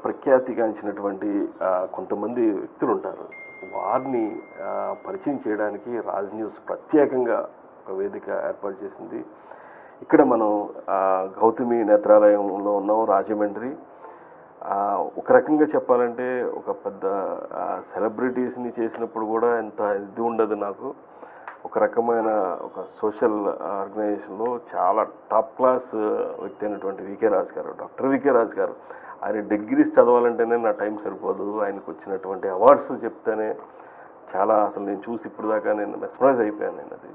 ప్రఖ్యాతిగాంచినటువంటి కొంతమంది వ్యక్తులు ఉంటారు. వారిని పరిచయం చేయడానికి రాజ్ న్యూస్ ప్రత్యేకంగా ఒక వేదిక ఏర్పాటు చేసింది. ఇక్కడ మనం గౌతమి నేత్రాలయంలో ఉన్నాం, రాజమండ్రి. ఒక రకంగా చెప్పాలంటే ఒక పెద్ద సెలబ్రిటీస్ని చేసినప్పుడు కూడా ఎంత ఇది ఉండదు నాకు. ఒక రకమైన ఒక సోషల్ ఆర్గనైజేషన్లో చాలా టాప్ క్లాస్ వ్యక్తి అయినటువంటి వికే రాజు గారు, డాక్టర్ వికే రాజు గారు. ఆయన డిగ్రీస్ చదవాలంటేనే నా టైం సరిపోదు. ఆయనకు వచ్చినటువంటి అవార్డ్స్ చెప్తేనే చాలా, అసలు నేను చూసి ఇప్పుడు దాకా నేను మెస్మరైజ్ అయిపోయాను. నేను అది.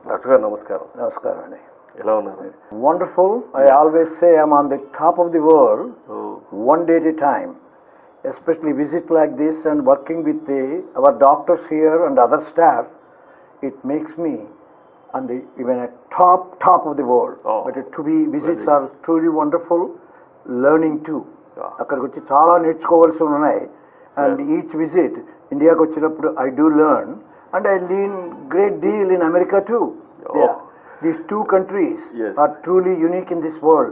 డాక్టర్ గారు నమస్కారం. నమస్కారం అండి. ఎలా ఉన్నారు? Wonderful. I always say I'm on the top of the world, one day at a time. Especially visit like this and working with our doctors here and other staff, it makes me on the even at top of the world. But to be visits are truly wonderful. Learning too. అక్కడికి వచ్చి చాలా నేర్చుకోవాల్సి ఉన్నాయి. And each visit ఇండియాకి వచ్చినప్పుడు I do learn and I learn great deal in America too. These two countries are truly unique in this world,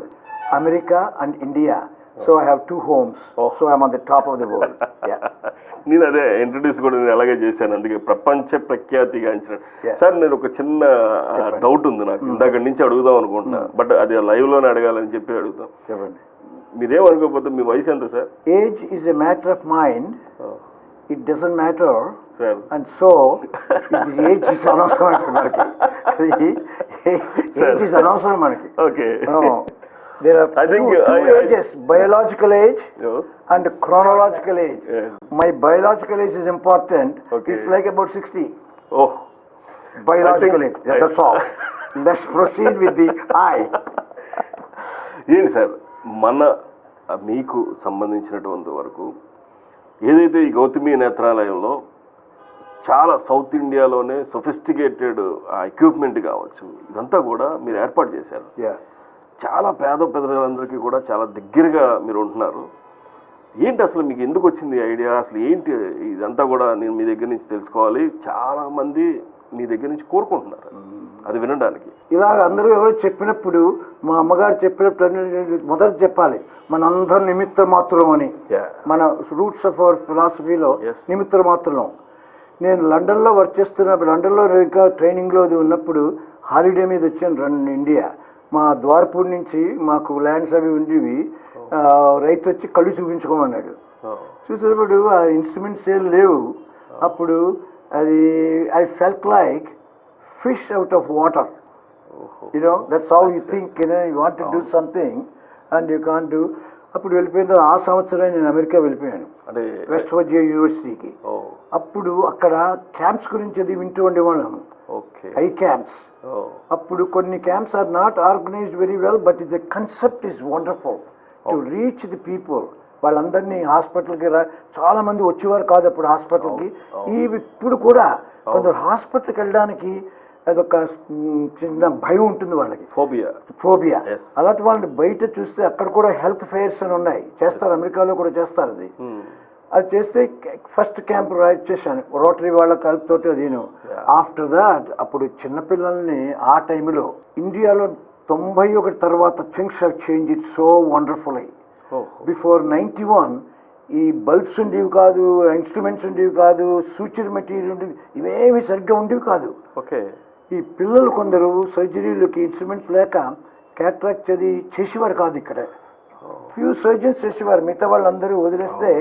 America and India. So I have two homes. So I'm on the top of the world. నేను అదే introduce కూడా నేను అలాగే చేశాను. అందుకే ప్రపంచ ప్రఖ్యాతిగాంచిన. Sir, నేను ఒక చిన్న డౌట్ ఉంది నాకు, ఇందాక నుంచి అడుగుదాం అనుకుంటున్నా, బట్ అది లైవ్ లోనే అడగాలని చెప్పి అడుగుతాం. చెప్పండి. మీరేమనుకోకపోతే మీ వయసు ఎంత sir? Age is a matter of mind. It doesn't matter, sir. And so age is అనవసరం మనకి. Age is అనవసరం మనకి. Okay. There are two ages, biological age and chronological age. My biological age is important. It's like about 60. Oh. Biological age. That's all. Let's proceed with the I. ఏంటి sir, మన మీకు సంబంధించినటువంటి వరకు ఏదైతే ఈ గౌతమి నేత్రాలయంలో చాలా సౌత్ ఇండియాలోనే సొఫిస్టికేటెడ్ ఎక్విప్మెంట్ కావచ్చు, ఇదంతా కూడా మీరు ఏర్పాటు చేశారు. చాలా పేద ప్రజలందరికీ కూడా చాలా దగ్గరగా మీరు ఉంటున్నారు. ఏంటి అసలు మీకు ఎందుకు వచ్చింది ఐడియా? అసలు ఏంటి ఇదంతా కూడా నేను మీ దగ్గర నుంచి తెలుసుకోవాలి. చాలా మంది మీ దగ్గర నుంచి కోరుకుంటున్నారు అది వినడానికి. ఇలాగ అందరూ ఎవరు చెప్పినప్పుడు, మా అమ్మగారు చెప్పినప్పుడు మొదట చెప్పాలి, మనందరం నిమిత్త మాత్రం అని. మన రూట్స్ ఆఫ్ అవర్ ఫిలాసఫీలో నిమిత్త మాత్రం. నేను లండన్లో వర్క్ చేస్తున్నప్పుడు, లండన్లో ఇంకా ట్రైనింగ్లో ఉన్నప్పుడు హాలిడే మీద వచ్చాను ఇండియా. మా ద్వారపూర్ నుంచి మాకు ల్యాండ్స్ అవి ఉండేవి. రైతు వచ్చి కళ్ళు చూపించుకోమన్నాడు. చూసినప్పుడు ఆ ఇన్స్ట్రుమెంట్స్ ఏం లేవు. అప్పుడు అది I felt like fish out of water. That's how you think, you want to do something and you can't do. అప్పుడు వెళ్ళిపోయిన తర్వాత ఆ సంవత్సరం నేను అమెరికా వెళ్ళిపోయాను, వెస్ట్ వర్జినియా యూనివర్సిటీకి. అప్పుడు అక్కడ క్యాంప్స్ గురించి అది వింటూ ఉండేవాళ్ళం, ఐ క్యాంప్స్. అప్పుడు కొన్ని camps are not organised very well, but the concept is wonderful to reach the people. వాళ్ళందరినీ హాస్పిటల్కి చాలా మంది వచ్చేవారు కాదు అప్పుడు హాస్పిటల్కి. ఇప్పుడు కూడా కొందరు హాస్పిటల్కి వెళ్ళడానికి అదొక చిన్న భయం ఉంటుంది వాళ్ళకి, ఫోబియా. అలాంటి వాళ్ళని బయట చూస్తే అక్కడ కూడా హెల్త్ ఫెయిర్స్ అని ఉన్నాయి, చేస్తారు, అమెరికాలో కూడా చేస్తారు. అది చేస్తే ఫస్ట్ క్యాంప్ రైడ్ చేశాను రోటరీ వాళ్ళ కలిపితోటి. అది ఆఫ్టర్ దాట్ అప్పుడు చిన్నపిల్లల్ని ఆ టైంలో ఇండియాలో 91 తర్వాత things have change it so wonderfully. Before 91 ఈ బల్బ్స్ ఉండేవి కాదు, ఇన్స్ట్రుమెంట్స్ ఉండేవి కాదు, సూచర్ మెటీరియల్ ఉండేవి, ఇవేమి సరిగ్గా ఉండేవి కాదు. ఈ పిల్లలు కొందరు సర్జరీలకి ఇన్స్ట్రుమెంట్స్ లేక క్యాట్రాక్ట్ అది చేసేవారు కాదు. ఇక్కడ ఫ్యూ సర్జన్స్ చేసేవారు, మిగతా వాళ్ళందరూ వదిలేస్తే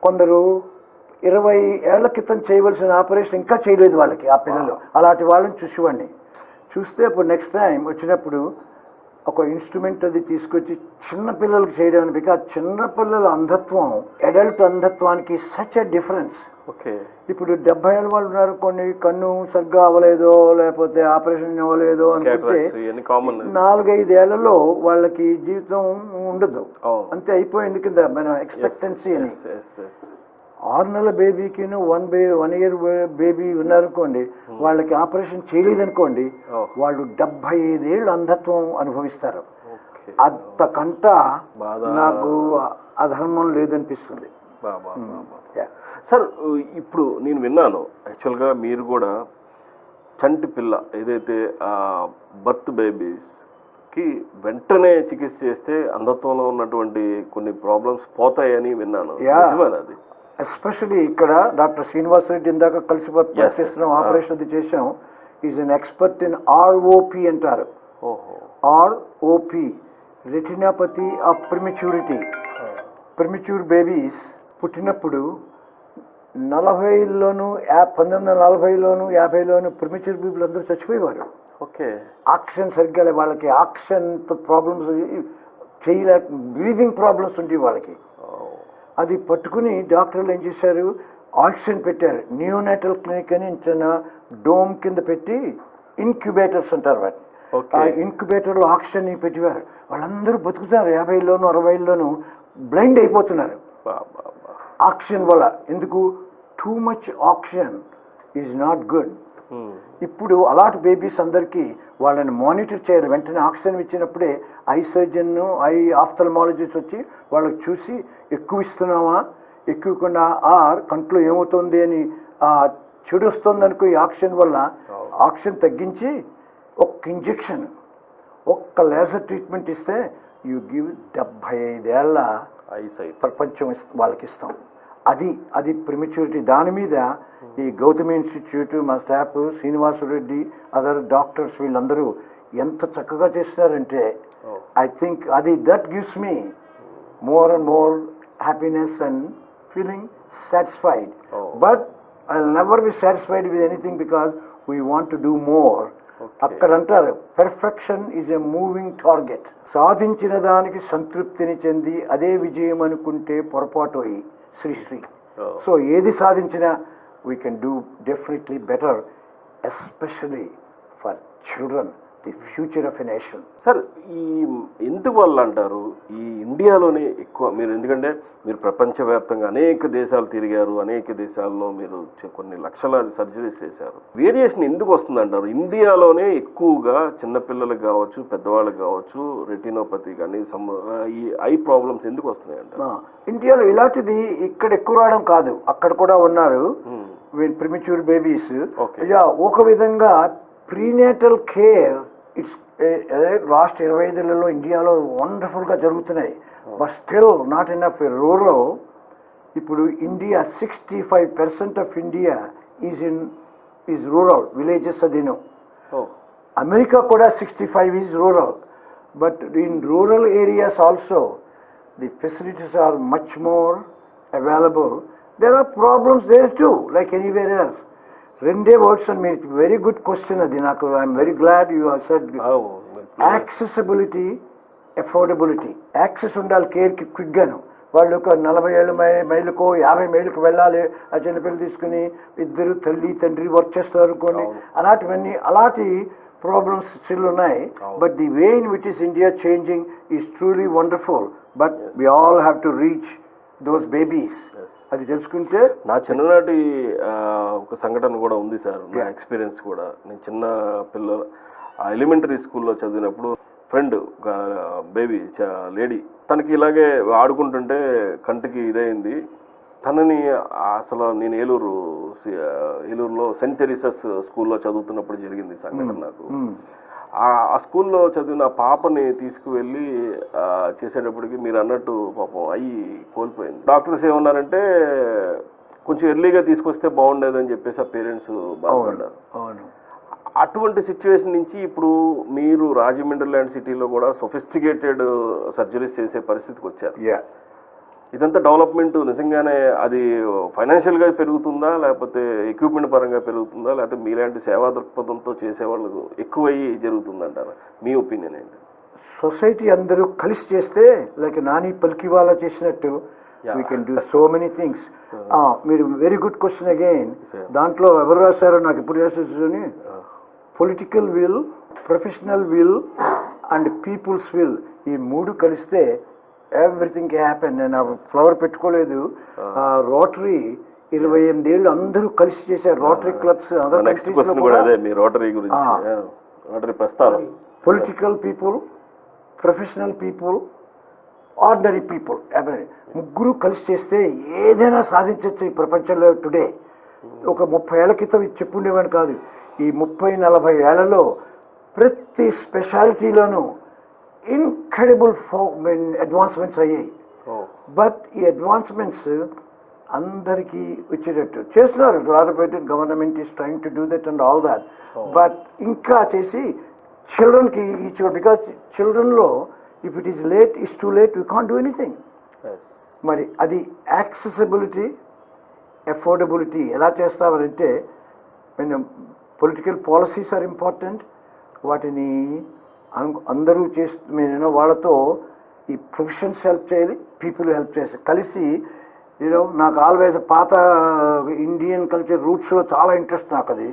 కొందరు 20 ఏళ్ల క్రితం చేయవలసిన ఆపరేషన్ ఇంకా చేయలేదు వాళ్ళకి, ఆ పిల్లలు. అలాంటి వాళ్ళని చూసేవాడిని. చూస్తే అప్పుడు నెక్స్ట్ టైం వచ్చినప్పుడు ఒక ఇన్స్ట్రుమెంట్ అది తీసుకొచ్చి చిన్నపిల్లలకి చేయడానికి, ఆ చిన్నపిల్లల అంధత్వం అడల్ట్ అంధత్వానికి సచ్ ఎ డిఫరెన్స్. ఇప్పుడు 70 ఏళ్ళ వాళ్ళు ఉన్నారు, కొన్ని కన్ను సరిగ్గా అవ్వలేదో లేకపోతే ఆపరేషన్ అవ్వలేదో అనుకుంటే 4-5 ఏళ్లలో వాళ్ళకి జీవితం ఉండదు, అంతే అయిపోయింది కింద మన ఎక్స్పెక్టెన్సీ అని. 6 నెలల బేబీకి 1 ఇయర్ బేబీ ఉన్నారనుకోండి, వాళ్ళకి ఆపరేషన్ చేయలేదనుకోండి, వాళ్ళు 75 ఏళ్ళు అంధత్వం అనుభవిస్తారు. అంతకంట నాకు అధర్మం లేదనిపిస్తుంది. సార్, ఇప్పుడు నేను విన్నాను యాక్చువల్గా మీరు కూడా చంటి పిల్ల ఏదైతే బర్త్ బేబీస్ కి వెంటనే చికిత్స చేస్తే అంధత్వంలో ఉన్నటువంటి కొన్ని ప్రాబ్లమ్స్ పోతాయని విన్నాను. నిజమేనా అది? ఎస్పెషలీ ఇక్కడ డాక్టర్ శ్రీనివాస్ రెడ్డి ఇందాక కలిసి చేస్తున్నాం, ఆపరేషన్ అది చేసాం. Is an expert in ROP అంటారు. ROP, retinopathy of prematurity. Premature babies పుట్టినప్పుడు 40లోను 1940లోను 50లోను ప్రిమిచ్యూర్ బేబీలు అందరూ చచ్చిపోయేవారు. ఓకే. ఆక్సిజన్ సరిగ్గా వాళ్ళకి ఆక్సిజన్ ప్రాబ్లమ్స్ చేయలేక బ్రీదింగ్ ప్రాబ్లమ్స్ ఉంటాయి వాళ్ళకి. అది పట్టుకుని డాక్టర్లు ఏం చేశారు, ఆక్సిజన్ పెట్టారు. నియోనాటల్ క్లినిక్ అని చిన్న డోమ్ కింద పెట్టి ఇన్క్యుబేటర్స్ అంటారు వాటిని. ఆ ఇన్క్యుబేటర్లో ఆక్సిజన్ పెట్టేవారు. వాళ్ళందరూ బతుకుతున్నారు. 50లోను 60లోను బ్లైండ్ అయిపోతున్నారు ఆక్సిజన్ వల్ల. ఎందుకు? Too much oxygen is not good. ఇప్పుడు అలాంటి బేబీస్ అందరికీ వాళ్ళని మానిటర్ చేయాలి. వెంటనే ఆక్సిజన్ ఇచ్చినప్పుడే ఐ సర్జన్, ఐ ఆఫ్థల్మాలజిస్ట్ వచ్చి వాళ్ళకి చూసి ఎక్కువ ఇస్తున్నావా, ఎక్కువకుండా కంట్లో ఏమవుతుంది అని చెడు వస్తుంది అనుకో ఈ ఆక్సిజన్ వల్ల, ఆక్సిజన్ తగ్గించి ఒక్క ఇంజెక్షన్, ఒక్క లేజర్ ట్రీట్మెంట్ ఇస్తే యూ గివ్ 75 ఏళ్ళ ప్రపంచం వాళ్ళకి ఇస్తాం. అది ప్రిమిచ్యూరిటీ. దాని మీద ఈ గౌతమి ఇన్స్టిట్యూట్, మా స్టాఫ్, శ్రీనివాసరెడ్డి, అదర్ డాక్టర్స్ వీళ్ళందరూ ఎంత చక్కగా చేస్తున్నారంటే I think that gives me more and more happiness and feeling satisfied. But I will never be satisfied with anything because we want to do more. అక్కడ అంటారు perfection is a moving target. సాధించిన దానికి సంతృప్తిని చెంది అదే విజయం అనుకుంటే పొరపాటు అయ్యి శ్రీశ్రీ. సో ఏది సాధించినా we can do definitely better, especially for children, the future of a nation. Sir, ఈ ఎందువల్ల అంటారు ఈ ఇండియాలోనే ఎక్కువ మీరు, ఎందుకంటే మీరు ప్రపంచవ్యాప్తంగా అనేక దేశాలు తిరిగారు, అనేక దేశాల్లో మీరు కొన్ని లక్షల సర్జరీస్ చేశారు. వేరియేషన్ ఎందుకు వస్తుంది అంటారు ఇండియాలోనే ఎక్కువగా? చిన్నపిల్లలకు కావచ్చు, పెద్దవాళ్ళకి కావచ్చు, రెటినోపతి కానీ ఈ ఐ ప్రాబ్లమ్స్ ఎందుకు వస్తున్నాయి అంటారు? ఇండియాలో ఇలాంటిది ఇక్కడ ఎక్కువ రావడం కాదు, అక్కడ కూడా ఉన్నారు ప్రిమిచ్యూర్ బేబీస్. ఒక విధంగా ప్రీనేటల్ కేర్ లాస్ట్ 25 ఇండియాలో వండర్ఫుల్గా జరుగుతున్నాయి. But still not enough. Rural ఇప్పుడు India 65% of India is rural villages. అదిను అమెరికా కూడా 65 is rural. But in rural areas also the facilities are much more available. There are problems there too like anywhere else. 2 words and మీరు very good question అది. నాకు I'm very glad you have said accessibility, affordability. Access ఉండాలి కేర్కి క్విక్గాను. వాళ్ళు ఒక 40 మైళ్ళకో 50 మైళ్ళకు వెళ్ళాలి ఆ చిన్నపిల్లలు తీసుకుని, ఇద్దరు తల్లి తండ్రి వర్క్ చేస్తారు అనుకోండి. అలాంటి ప్రాబ్లమ్స్ స్టిల్ ఉన్నాయి. But the way in which is India changing is truly wonderful. But we all have to reach those babies. అది తెలుసుకుంటే. నా చిన్ననాటి ఒక సంఘటన కూడా ఉంది సార్, నా ఎక్స్పీరియన్స్ కూడా. నేను చిన్న పిల్లల ఎలిమెంటరీ స్కూల్లో చదివినప్పుడు ఫ్రెండ్ బేబీ లేడీ, తనకి ఇలాగే ఆడుకుంటుంటే కంటికి ఇదైంది. తనని అసలు నేను ఏలూరులో సెయింట్ తెరీసస్ స్కూల్లో చదువుతున్నప్పుడు జరిగింది సంఘటన నాకు. ఆ స్కూల్లో చదివిన పాపని తీసుకువెళ్ళి చేసేటప్పటికి మీరు అన్నట్టు పాపం అయ్యి కోల్పోయింది. డాక్టర్స్ ఏమన్నారంటే కొంచెం ఎర్లీగా తీసుకొస్తే బాగుండేదని చెప్పేసి ఆ పేరెంట్స్ బాగుపడ్డారు. అటువంటి సిచ్యువేషన్ నుంచి ఇప్పుడు మీరు రాజమండ్రి లాంటి సిటీలో కూడా సొఫిస్టికేటెడ్ సర్జరీస్ చేసే పరిస్థితికి వచ్చారు. ఇదంతా డెవలప్మెంట్ నిజంగానే అది ఫైనాన్షియల్గా పెరుగుతుందా, లేకపోతే ఎక్విప్మెంట్ పరంగా పెరుగుతుందా, లేకపోతే మీలాంటి సేవా దృక్పథంతో చేసేవాళ్ళు ఎక్కువయ్యి జరుగుతుందంటారా? మీ ఒపీనియన్ ఏంటి? సొసైటీ అందరూ కలిసి చేస్తే లైక్ నాని పల్కివాలా చేసినట్టు we can do so many things. మీరు వెరీ గుడ్ క్వశ్చన్ అగైన్. దాంట్లో ఎవరు రాశారో నాకు ఇప్పుడు రాసేసి, political will, professional will and people's will, ఈ 3 కలిస్తే ఎవ్రీథింగ్ కెన్ హ్యాపెన్. నేను ఫ్లవర్ పెట్టుకోలేదు. రోటరీ 28 ఏళ్ళు అందరూ కలిసి చేశారు. Rotary clubs political people, professional people, ordinary people, ముగ్గురు కలిసి చేస్తే ఏదైనా సాధించవచ్చు ఈ ప్రపంచంలో టుడే. ఒక 30 ఏళ్ల క్రితం చెప్పుండేవాడిని కాదు. ఈ 30-40 ఏళ్లలో ప్రతి స్పెషాలిటీలోనూ ఇన్క్రెడిబుల్ అడ్వాన్స్మెంట్స్ అయ్యాయి. ఓ బట్ ఈ అడ్వాన్స్మెంట్స్ అందరికీ వచ్చేటట్టు చేస్తున్నారు. Government is trying to do that and all that. But ఇంకా చేసి చిల్డ్రన్కి ఈచ్, బికాస్ చిల్డ్రన్లో if it is late is too late, you can't do anything. మరి అది యాక్సెసిబిలిటీ, అఫోర్డబిలిటీ ఎలా చేస్తామనంటే, పొలిటికల్ పాలసీస్ ఆర్ ఇంపార్టెంట్. వాటిని అందరూ చేస్తూ వాళ్ళతో ఈ ప్రొఫెషన్స్ హెల్ప్ చేయాలి, పీపుల్ హెల్ప్ చేయాలి, కలిసి నాకు ఆల్వేస్ పాత ఇండియన్ కల్చర్ రూట్స్లో చాలా ఇంట్రెస్ట్ నాకు. అది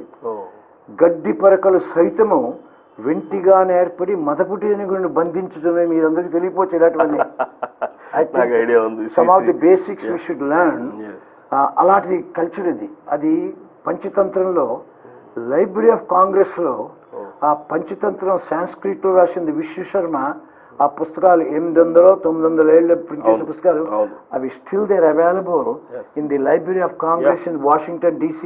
గడ్డి పరకలు సైతము వెంటిగానే ఏర్పడి మదపుటేనుగులను బంధించడమే మీరందరికీ తెలియపోవచ్చు. ఇలాంటివన్నీ some of the basics we should learn. అలాంటి కల్చర్ ఇది. అది పంచతంత్రంలో లైబ్రరీ ఆఫ్ కాంగ్రెస్లో ఆ పంచతంత్రం సాంస్క్రిట్లో రాసింది విశ్వశర్మ. ఆ పుస్తకాలు 800-900 ఏళ్ళ ప్రింట్ చేసిన పుస్తకాలు అవి still there available in the Library of Congress in Washington DC.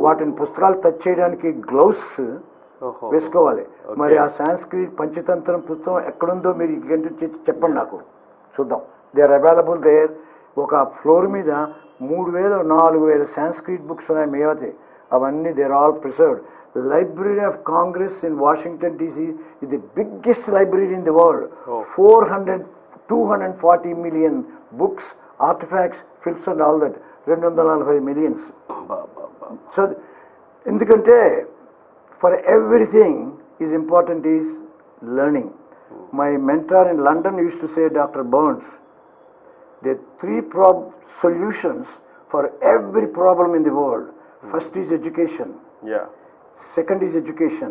వాటిని పుస్తకాలు టచ్ చేయడానికి గ్లౌస్ వేసుకోవాలి. మరి ఆ సాంస్క్రిట్ పంచతంత్రం పుస్తకం ఎక్కడుందో మీరు చెప్పండి నాకు, చూద్దాం. They are available there. ఒక ఫ్లోర్ మీద 3000-4000 సాంస్క్రిట్ బుక్స్ ఉన్నాయి మేవతే. అవన్నీ they are all preserved. Library of Congress in Washington DC is the biggest library in the world. 240 million books, artifacts, films and all that. 240 millions. So, ఎందుకంటే for everything is important is learning. My mentor in London used to say, Dr. Burns, there are 3 solutions for every problem in the world. First is education. Yeah. Second is education.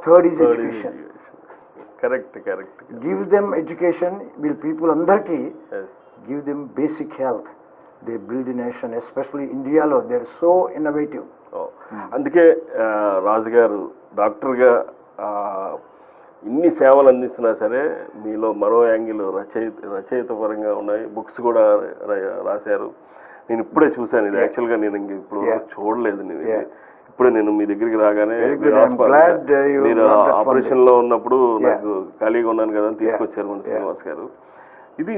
Third is education. Correct. Give them education. Will people andarki give them basic health. They build a nation, especially India lo. They are so innovative. అందుకే రాజు గారు డాక్టర్గా ఇన్ని సేవలు అందిస్తున్నా సరే మీలో మరో angle రచయిత పరంగా ఉన్నాయి. బుక్స్ కూడా రాశారు. నేను ఇప్పుడే చూశాను. ఇది యాక్చువల్గా నేను ఇంక ఇప్పుడు చూడలేదు. నేను ఇప్పుడే నేను మీ దగ్గరికి రాగానే మీరు ఆపరేషన్ లో ఉన్నప్పుడు నాకు ఖాళీగా ఉన్నాను కదా అని తీసుకొచ్చారు మన శ్రీనివాస్ గారు. ఇది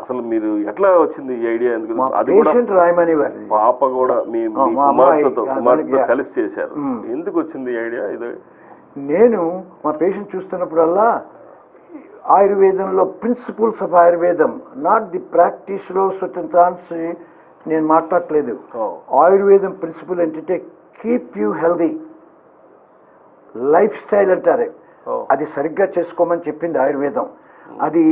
అసలు మీరు ఎట్లా వచ్చింది ఈ ఐడియా? ఎందుకు అది కూడా పాప కూడా మీ కుమార్తెతో కలిసి చేశారు. ఎందుకు వచ్చింది ఈ ఐడియా? ఇది నేను మా పేషెంట్ చూస్తున్నప్పుడల్లా ఆయుర్వేదంలో ప్రిన్సిపల్స్ ఆఫ్ ఆయుర్వేదం, నాట్ ది ప్రాక్టీస్లో సర్టన్ థాట్స్ నేను మాట్లాడట్లేదు. ఆయుర్వేదం ప్రిన్సిపల్ ఏంటంటే keep you healthy life style అంటారు. అది సరిగ్గా చేసుకోమని చెప్పింది ఆయుర్వేదం. అది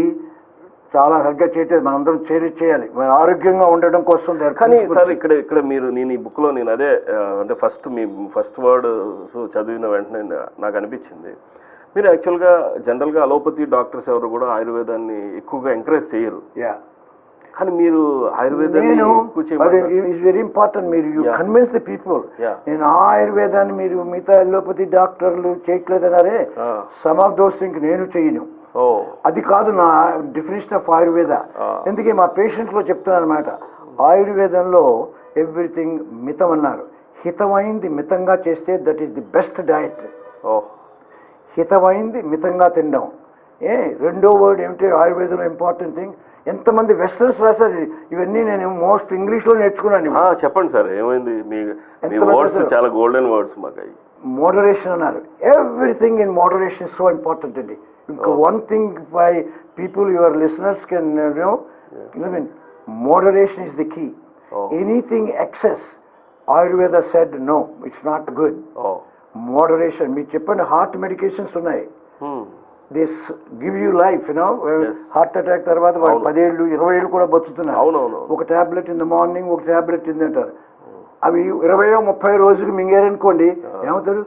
చాలా సరిగ్గా చేయట్లేదు. మనందరం చేయాలి ఆరోగ్యంగా ఉండడం కోసం. కానీ సార్ ఇక్కడ మీరు నేను ఈ బుక్లో నేను అదే అంటే మీ ఫస్ట్ వర్డ్ చదివిన వెంటనే నాకు అనిపించింది, మీరు యాక్చువల్గా జనరల్గా అలోపతి డాక్టర్స్ ఎవరు కూడా ఆయుర్వేదాన్ని ఎక్కువగా ఎంకరేజ్ చేయరు. కానీ మీరు ఆయుర్వేదాన్ని వెరీ ఇంపార్టెంట్. మీరు యూ కన్విన్స్ ది పీపుల్. నేను ఆయుర్వేదాన్ని మీరు మిగతా అలోపతి డాక్టర్లు చేయట్లేదన్నారే, సమ్ ఆఫ్ దోస్ థింగ్ నేను చేయను. అది కాదు నా డెఫినేషన్ ఆఫ్ ఆయుర్వేద. ఎందుకే మా పేషెంట్ లో చెప్తున్నాను అనమాట. ఆయుర్వేదంలో ఎవ్రీథింగ్ మితం అన్నారు. హితమైంది మితంగా చేస్తే that is the best diet. హితమైంది మితంగా తినడం. రెండో వర్డ్ ఏమిటి ఆయుర్వేదంలో ఇంపార్టెంట్ థింగ్? ఎంతమంది వెస్టర్న్స్ రాశారు ఇవన్నీ. నేను మోస్ట్ ఇంగ్లీష్లో నేర్చుకున్నాను. చెప్పండి సార్, ఏమైంది? చాలా గోల్డెన్ వర్డ్స్ మాకు. మోడరేషన్ అన్నారు. Everything in moderation is so important అండి. ఇంకా one thing by people your listeners can know, moderation is the key. Anything excess Ayurveda said no, it's not good. Moderation. మీరు చెప్పండి, హార్ట్ మెడికేషన్స్ ఉన్నాయి. This give you life. Heart attack తర్వాత 10 ఏళ్ళు 20 ఏళ్ళు కూడా బతుకుతున్నారు. ఒక టాబ్లెట్ ఇన్ ద మార్నింగ్, ఒక టాబ్లెట్ ఇన్ అంటారు. అవి 20-30 రోజులు మింగారనుకోండి, ఏమవుతారు?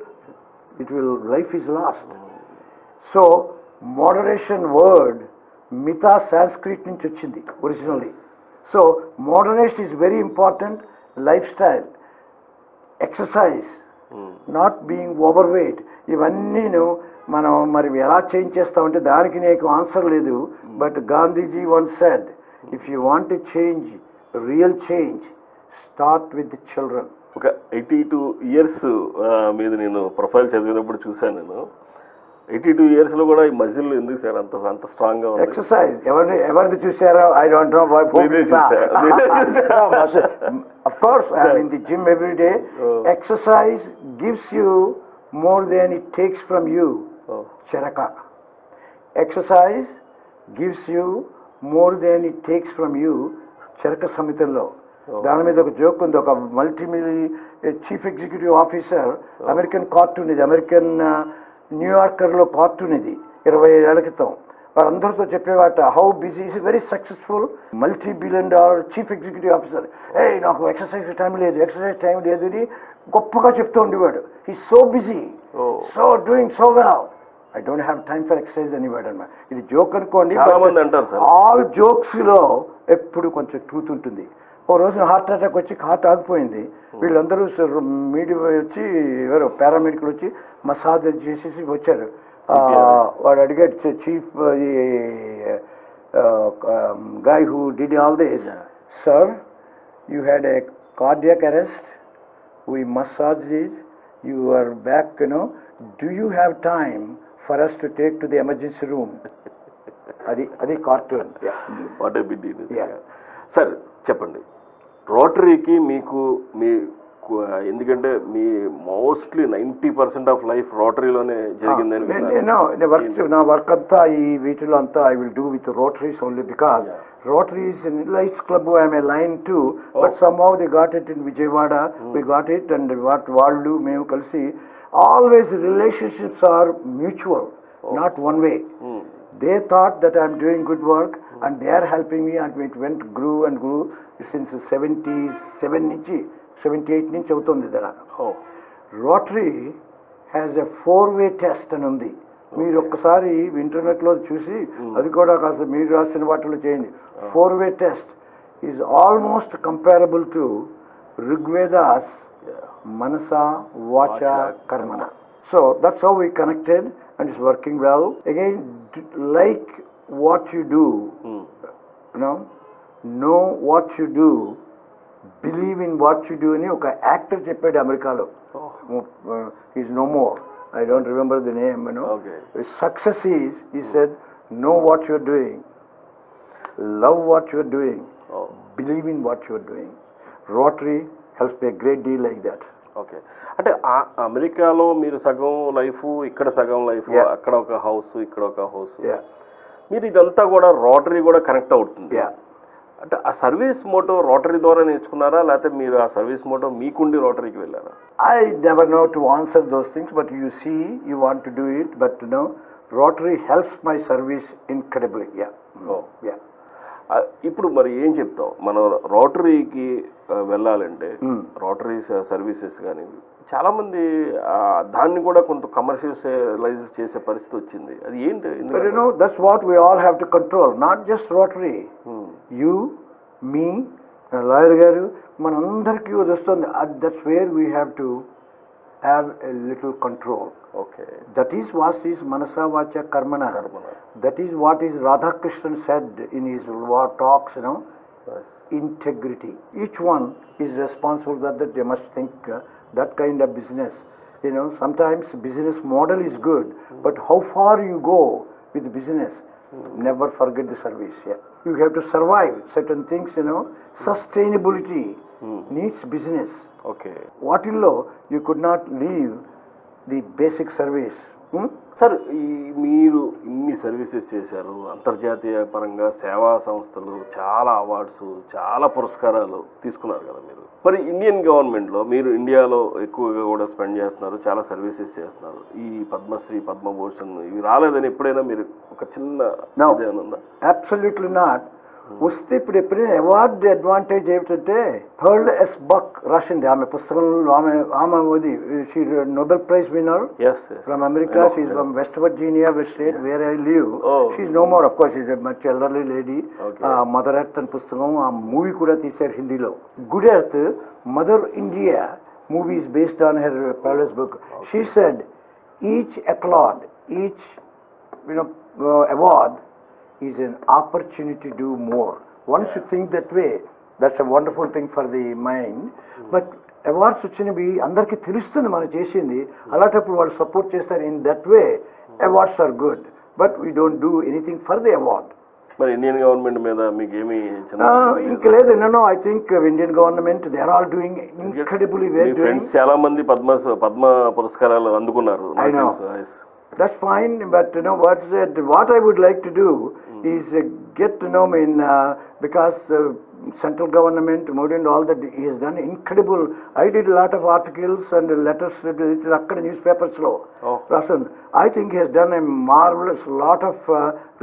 It will life is lost. So moderation word మితా సాంస్క్రిట్ నుంచి వచ్చింది originally. So moderation is very important. Lifestyle, exercise, not being overweight, ఇవన్నీను మనం మరి ఎలా చేంజ్ చేస్తామంటే దానికి నీకు ఆన్సర్ లేదు. But Gandhiji once said, if you want to change real change, start with the children. ఒక 82 years మీద నేను ప్రొఫైల్ చదివినప్పుడు చూశాను నేను. 82 years లో కూడా ఈ మజిల్ ఎందుకు సార్ అంత స్ట్రాంగ్ గా ఉంది? ఎక్సర్సైజ్ ఎవరిది చూసారో ఐ డోంట్ నో నేనే చూసా. of course I am in the gym every day. Exercise gives you more than it takes from you. Charaka. Exercise gives you more than it takes from you. Charaka Samitanlo. దాని మీద ఒక joke ఉంది. ఒక chief executive officer American cartoon ఇది, American న్యూయార్కర్లో cartoon ఇది 20 ఏళ్ల క్రితం. వాళ్ళందరితో చెప్పేవాట how busy is very successful $multi-billion chief executive officer. నాకు ఎక్సర్సైజ్ టైం లేదు అని గొప్పగా చెప్తూ ఉండేవాడు. He so busy, so doing so well, I don't have time for exercise అనేవాడు అన్నమాట. ఇది జోక్ అనుకోండి, ఆల్ జోక్స్ లో ఎప్పుడు కొంచెం ట్రూత్ ఉంటుంది. ఓ రోజున హార్ట్ అటాక్ వచ్చి హార్ట్ ఆగిపోయింది. వీళ్ళందరూ మీడియా వచ్చి ఎవరో పారామెడికల్ వచ్చి మసాజ్ చేసేసి వచ్చారు. వాడు అడిగాడు chief guy who did all this, sir, you had a cardiac arrest, we massaged it, you are back, do you have time for us to take to the emergency room? అది cartoon. What a big deal. Sir చెప్పండి, రోటరీకి మీకు మీ ఎందుకంటే మీ mostly 90% of life రోటరీలోనే జరిగిందని నా వర్క్ అంతా ఈ వీటిలో అంతా I will do with Rotaries only because Rotaries in lights club I'm a line too, but somehow they got it in Vijayawada, we got it and వాళ్ళు మేము కలిసి always relationships are mutual, not one way. They thought that I am doing good work and they are helping me, and it grew and grew since 77 నుంచి 78 నుంచి అవుతుంది కదా. Rotary has a 4-way test అని ఉంది. మీరు ఒక్కసారి ఇంటర్నెట్లో చూసి అది కూడా కాస్త మీరు రాసిన వాటిలో చేయండి. 4-way test is almost comparable to Rigvedas మనస వాచ కర్మణ. So that's how we connected and it's working well. Again, like what you do, know what you do, believe in what you do. అని ఒక యాక్టర్ చెప్పాడు అమెరికాలో. He's no more, I don't remember the name. Success is, he said, know what you're doing, love what you're doing, believe in what you're doing. Rotary helps me a great deal like that. Okay, అంటే అమెరికాలో మీరు సగం life, ఇక్కడ సగం life, అక్కడ ఒక house, ఇక్కడ ఒక హౌస్, మీరు ఇదంతా కూడా రోటరీ కూడా కనెక్ట్ అవుతుంది. అంటే ఆ సర్వీస్ మోటో రోటరీ ద్వారా నేర్చుకున్నారా, లేకపోతే మీరు ఆ సర్వీస్ మోటో మీకుండి రోటరీకి వెళ్ళారా? I never know to answer those things, but you see you want to do it, but Rotary helps my service incredibly. ఇప్పుడు మరి ఏం చెప్తాం, మనం రోటరీకి వెళ్ళాలంటే రోటరీ సర్వీసెస్ కానీ చాలా మంది దాన్ని కూడా కొంత కమర్షియలైజ్ చేసే పరిస్థితి వచ్చింది. అది ఏంటి? That's what we all have to control, not just Rotary. You, మీ, లాయర్ గారు, మనందరికీ అది వస్తుంది. That's where we have to have a little control. Okay. That is what is Manasa Vacha Karmana. That is what is Radhakrishnan said in his talks, Yes. Integrity. Each one is responsible that they must think that kind of business. Sometimes business model is good, but how far you go with business, never forget the service. You have to survive certain things, sustainability needs business. Okay. What you could not leave the basic service. Sir, మీరు ఇన్ని services చేశారు, అంతర్జాతీయ పరంగా సేవా సంస్థలు, చాలా awards, చాలా పురస్కారాలు తీసుకున్నారు కదా మీరు. మరి ఇండియన్ గవర్నమెంట్లో మీరు ఇండియాలో ఎక్కువగా కూడా స్పెండ్ చేస్తున్నారు, చాలా సర్వీసెస్ చేస్తున్నారు. ఈ పద్మశ్రీ, పద్మభూషణ్ ఇవి రాలేదని ఎప్పుడైనా మీరు ఒక చిన్న ఉందా? Absolutely not. వస్తే ఇప్పుడు ఎప్పుడైనా అవార్డు అడ్వాంటేజ్ ఏమిటంటే పర్ల్ ఎస్ బక్ రాసింది ఆమె పుస్తకంలో. ఆమె Nobel prize winner from America. She is from West Virginia state where I live. She is no more, of course is much elderly lady. Mother Earth అని పుస్తకం, ఆ movie కూడా తీశారు హిందీలో. Good Earth, Mother India movie is based on her Pearl book. She said each accolade, each award is an opportunity to do more. Once you think that way, that's a wonderful thing for the mind. But awards వచ్చినవి అందరికీ తెలుస్తుంది మనం చేసింది. అలాంటప్పుడు వాళ్ళు support చేస్తారు. In that way Awards are good, but we don't do anything for the award. మరి Indian government మీద మీకు ఏమి ఇంకా లేదు. No, I think Indian government, they are all doing incredibly well. Friends చాలా మంది పద్మ పురస్కారాలు అందుకున్నారు. I know. That's fine, but what I would like to do is get to know because central government, Modi and all that, he has done incredible. I did a lot of articles and letters to akkada newspapers lo. Rasan, I think he has done a marvelous lot of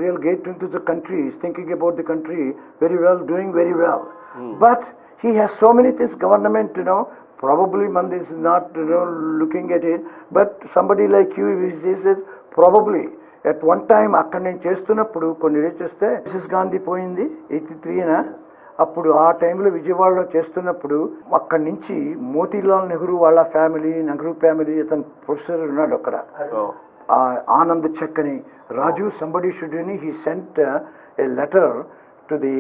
real great into the country. He's thinking about the country very well, doing very well. But he has so many things, government, probably Mandi is not looking at it, but somebody like you, he says probably at one time అక్కడ నేను చేస్తున్నప్పుడు కొన్ని rate చేస్తే Mrs Gandhi పోయింది 83నా. అప్పుడు ఆ టైంలో విజయవాడలో చేస్తున్నప్పుడు అక్కడి నుంచి మోతీలాల్ నెహ్రూ వాళ్ళ ఫ్యామిలీ, నెహ్రూ ఫ్యామిలీ, అతను ప్రొఫెసర్ ఉన్నాడు అక్కడ, ఆనంద్ చెక్ అని, రాజు సంబడి షుడ్ అని, he sent a letter to the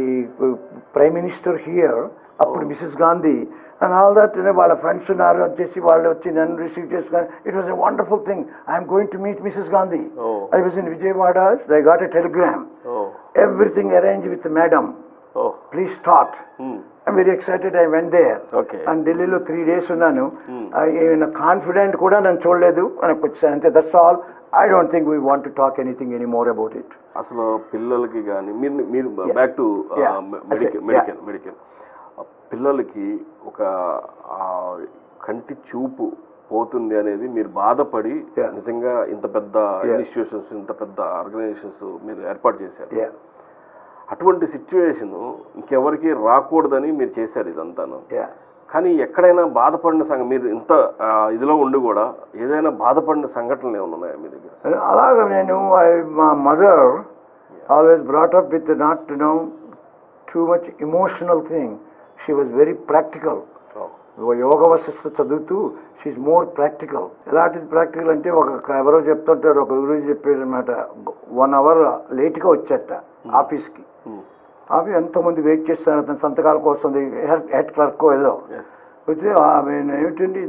prime minister here. అప్పుడు Mrs Gandhi and all that వాళ్ళ ఫ్రెండ్స్ ఉన్నారు వచ్చేసి వాళ్ళు వచ్చి నన్ను రిసీవ్ చేసుకుని, it was a wonderful thing. I'm going to meet Mrs Gandhi. I was in Vijayawada. I got a telegram, everything arrange with madam, please start. I'm very excited. I went there and ఢిల్లీలో 3 days ఉన్నాను. Confident కూడా నన్ను చూడలేదు అని వచ్చాను అంతే. That's all. I don't think we want to talk anything anymore about it. అసలు పిల్లలకి కానీ మీరు బ్యాక్ టు మెడికల్ పిల్లలకి ఒక కంటి చూపు పోతుంది అనేది మీరు బాధపడి నిజంగా ఇంత పెద్ద ఇన్స్టిట్యూషన్స్, ఇంత పెద్ద ఆర్గనైజేషన్స్ మీరు ఏర్పాటు చేశారు. అటువంటి సిచ్యువేషన్ ఇంకెవరికి రాకూడదని మీరు చేశారు ఇదంతాను. కానీ ఎక్కడైనా బాధపడిన మీరు ఇంత ఇదిలో ఉండి కూడా ఏదైనా బాధపడిన సంఘటనలు ఏమైనా ఉన్నాయా మీ దగ్గర? అలాగా నేను మా mother always brought up with not too much emotional thing. She was very practical. Yoga Vasishtha చదువుతూ షీఈ్ మోర్ ప్రాక్టికల్. ఎలాంటిది ప్రాక్టికల్ అంటే ఎవరో చెప్తుంటారు, ఒక గురించి చెప్పారు అనమాట, 1 hour లేట్గా వచ్చేట ఆఫీస్కి. అవి ఎంతోమంది వెయిట్ చేస్తున్నారు అతను సంతకాల కోసం, హెడ్ క్లర్క్ ఏదో వచ్చి ఏమిటండి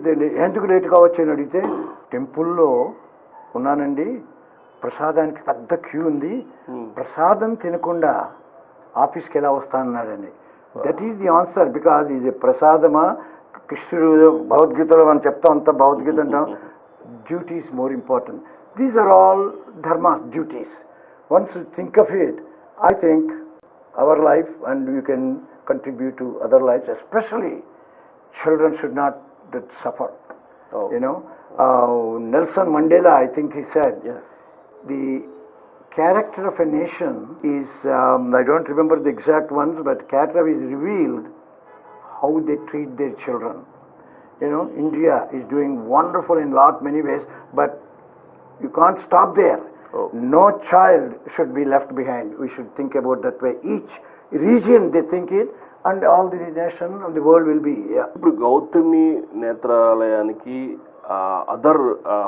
ఎందుకు లేట్ కావచ్చు అని అడిగితే, టెంపుల్లో ఉన్నానండి, ప్రసాదానికి పెద్ద క్యూ ఉంది, ప్రసాదం తినకుండా ఆఫీస్కి ఎలా వస్తానన్నాడండి. That is the answer. Because is a ప్రసాదమా, కృష్ణుడు భగవద్గీతలో మనం చెప్తాం, అంతా భగవద్గీత అంటాం. Duties more important. These are all dharma duties. Once you think of it, I think our life and you can contribute to other lives, especially children should not suffer. Nelson Mandela, I think he said, the character of a nation is I don't remember the exact ones, but character is revealed how they treat their children. India is doing wonderful in many ways, but you can't stop there. No child should be left behind. We should think about that way. Each region they think it, and all the nation and the world will be. ఇప్పుడు Gautami నేత్రాలయానికి other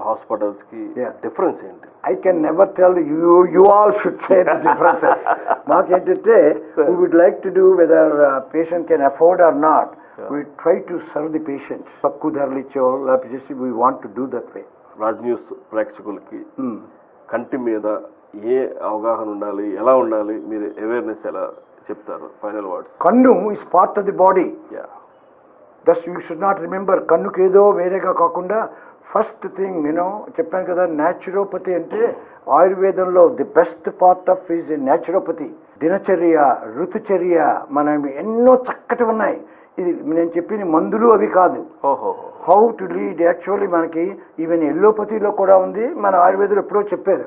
hospitals కి difference ఏంటి? I can never tell you. You all should say the differences. మాకేంటంటే we would like to do whether patient can afford or not. We try to serve the patient. తక్కువ ధరలు ఇచ్చో లేకపోతే we want to do that way. Raj news ప్రేక్షకులకి కంటి మీద ఏ అవగాహన ఉండాలి, ఎలా ఉండాలి, మీరు అవేర్నెస్ ఎలా చెప్తారు? Final words. కన్ను is part of the body. Thus you should not remember. కన్నుకి ఏదో వేరేగా కాకుండా ఫస్ట్ థింగ్ చెప్పాను కదా, న్యాచురోపతి అంటే ఆయుర్వేదంలో the best part of is naturopathy. దినచర్య, ఋతుచర్య, మనం ఎన్నో చక్కటి ఉన్నాయి. ఇది నేను చెప్పిన మందులు అవి కాదు. How to lead. యాక్చువల్లీ మనకి ఈవెన్ ఎల్లోపతిలో కూడా ఉంది, మన ఆయుర్వేదంలో ఎప్పుడో చెప్పారు.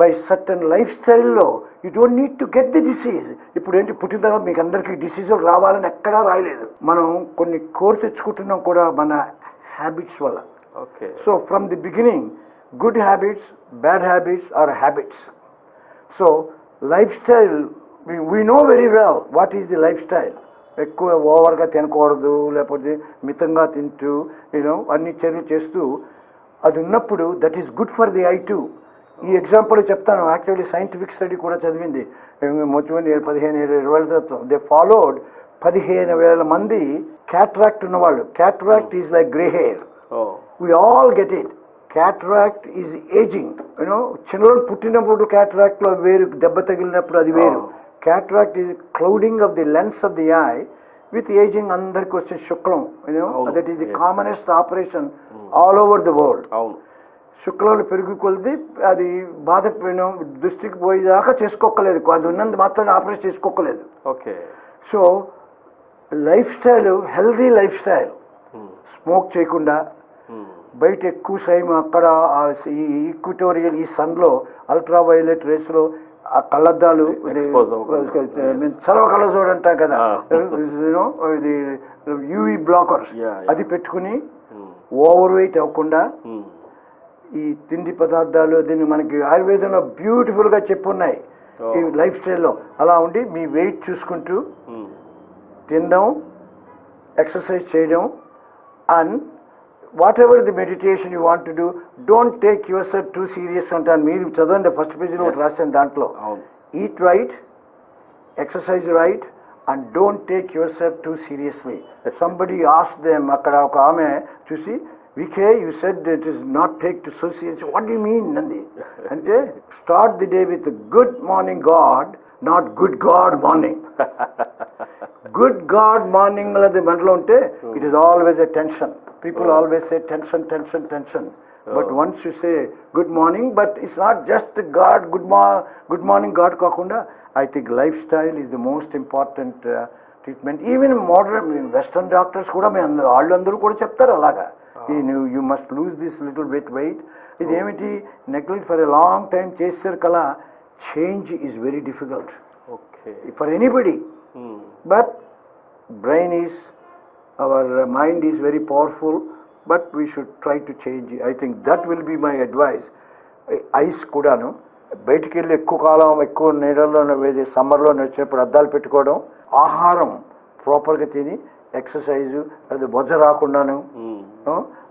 బై సర్టన్ లైఫ్ స్టైల్లో you don't need to get the disease. ఇప్పుడు ఏంటి, పుట్టిన తర్వాత మీకు అందరికీ డిసీజులు రావాలని ఎక్కడా రాయలేదు. మనం కొన్ని కోర్స్ తెచ్చుకుంటున్నాం కూడా మన హ్యాబిట్స్ వల్ల. So from the beginning, good habits, bad habits or habits. So life style, we know very well what is the life style. ఎక్కువ ఓవర్గా తినకూడదు, లేకపోతే మితంగా తింటూ అన్ని చర్యలు చేస్తూ అది ఉన్నప్పుడు that is good for the I two. ఈ ఎగ్జాంపుల్ చెప్తాను. యాక్చువల్లీ సైంటిఫిక్ స్టడీ కూడా చదివింది. మొత్తం 15,000-20,000 దే ఫాలోడ్ 15,000 మంది క్యాట్రాక్ట్ ఉన్నవాళ్ళు. Cataract is like grey hair. We all get it. Cataract is ageing. You know చిన్నోడు పుట్టినప్పుడు క్యాట్రాక్ట్ లో వేరు, దెబ్బ తగిలినప్పుడు అది వేరు. Cataract is clouding of the lens of the eye with ageing. అందరికి వచ్చే శుక్లం, you know that is the commonest operation all over the world. శుక్లాలు పెరుగు కొలిది అది బాధ దృష్టికి పోయేదాకా చేసుకోలేదు, అది ఉన్నందు మాత్రం ఆపరేషన్ చేసుకోలేదు. Okay. So life style, healthy life style, smoke చేయకుండా, బయట ఎక్కువ టైం అక్కడ ఈ ఈక్విటోరియల్ ఈ సన్లో అల్ట్రా వైలెట్ రేస్లో ఆ కళ్ళద్దాలు చలవ కళ్ళజోడు అంటాం కదా, ఇది యూవి బ్లాకర్స్, అది పెట్టుకుని ఓవర్ వెయిట్ అవ్వకుండా, ఈ తిండి పదార్థాలు దీన్ని మనకి ఆయుర్వేదంలో బ్యూటిఫుల్ గా చెప్పున్నాయి ఈ లైఫ్ స్టైల్లో. అలా ఉండి మీ వెయిట్ చూసుకుంటూ తినడం, ఎక్సర్సైజ్ చేయడం, and whatever the meditation you want to do, don't take yourself too serious అంటాను. మీరు చదవండి, ఫస్ట్ పేజీలో ఒకటి రాశాను దాంట్లో, eat right, exercise right, and don't take yourself too seriously. Somebody asked them, అక్కడ ఒక ఆమె చూసి, వికే you said it is not take to so serious, what you mean అంది. అంటే start the day with good morning God, not good God morning. Good God morning అనేది మనలో ఉంటే it is always a tension. People always say tension, tension, tension. But once you say good morning, but it's not just God, good morning God kakunda. I think lifestyle is the most important treatment. Even modern Western doctors kuda allandaru kuda cheptaru alaga. You must lose this little bit weight. It emiti neglect for a long time chesaru kala, change is very difficult. Okay. For anybody. But brain is, our mind is very powerful, but we should try to change. I think that will be my advice. Ice kudanu బయటికి వెళ్ళి ఎక్కువ కాలం ఎక్కువ నీళ్ళలో సమ్మర్లో వచ్చినప్పుడు అద్దాలు పెట్టుకోవడం, ఆహారం ప్రాపర్గా తిని, ఎక్సర్సైజు అది బొజ్జ రాకుండాను,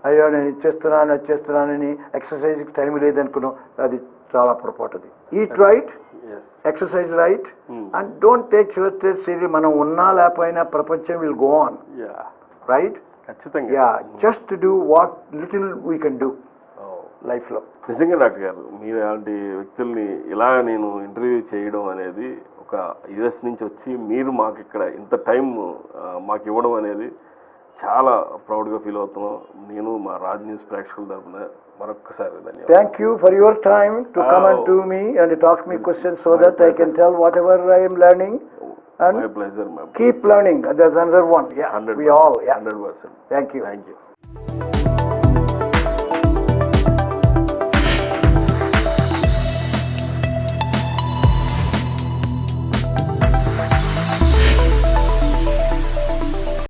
అయ్యో నేను వచ్చేస్తున్నానని ఎక్సర్సైజ్కి టైం లేదనుకున్నాం, అది చాలా పొరపాటుది. Eat right, exercise right, and don't take yourself serious. మనం ఉన్నా లేకపోయినా ప్రపంచం విల్ గో ఆన్, రైట్? ఖచ్చితంగా. Yeah, just do what little we can do లైఫ్లో. నిజంగా డాక్టర్ గారు, మీరు అలాంటి వ్యక్తుల్ని ఇలా నేను ఇంటర్వ్యూ చేయడం అనేది, ఒక యుఎస్ నుంచి వచ్చి మీరు మాకు ఇక్కడ ఇంత టైం మాకు ఇవ్వడం అనేది చాలా ప్రౌడ్గా ఫీల్ అవుతున్నాం. నేను మా రాజ్ న్యూస్ ప్రేక్షకుల తరఫున మరొక్కసారి ధన్యవాదాలు. Thank you for your time to come and to me and talk me questions so that I can tell what ever I M learning. And my pleasure, ma'am. Keep learning. There's another one. Yeah, 100%. We all. Yeah. 100%. Thank you. Thank you.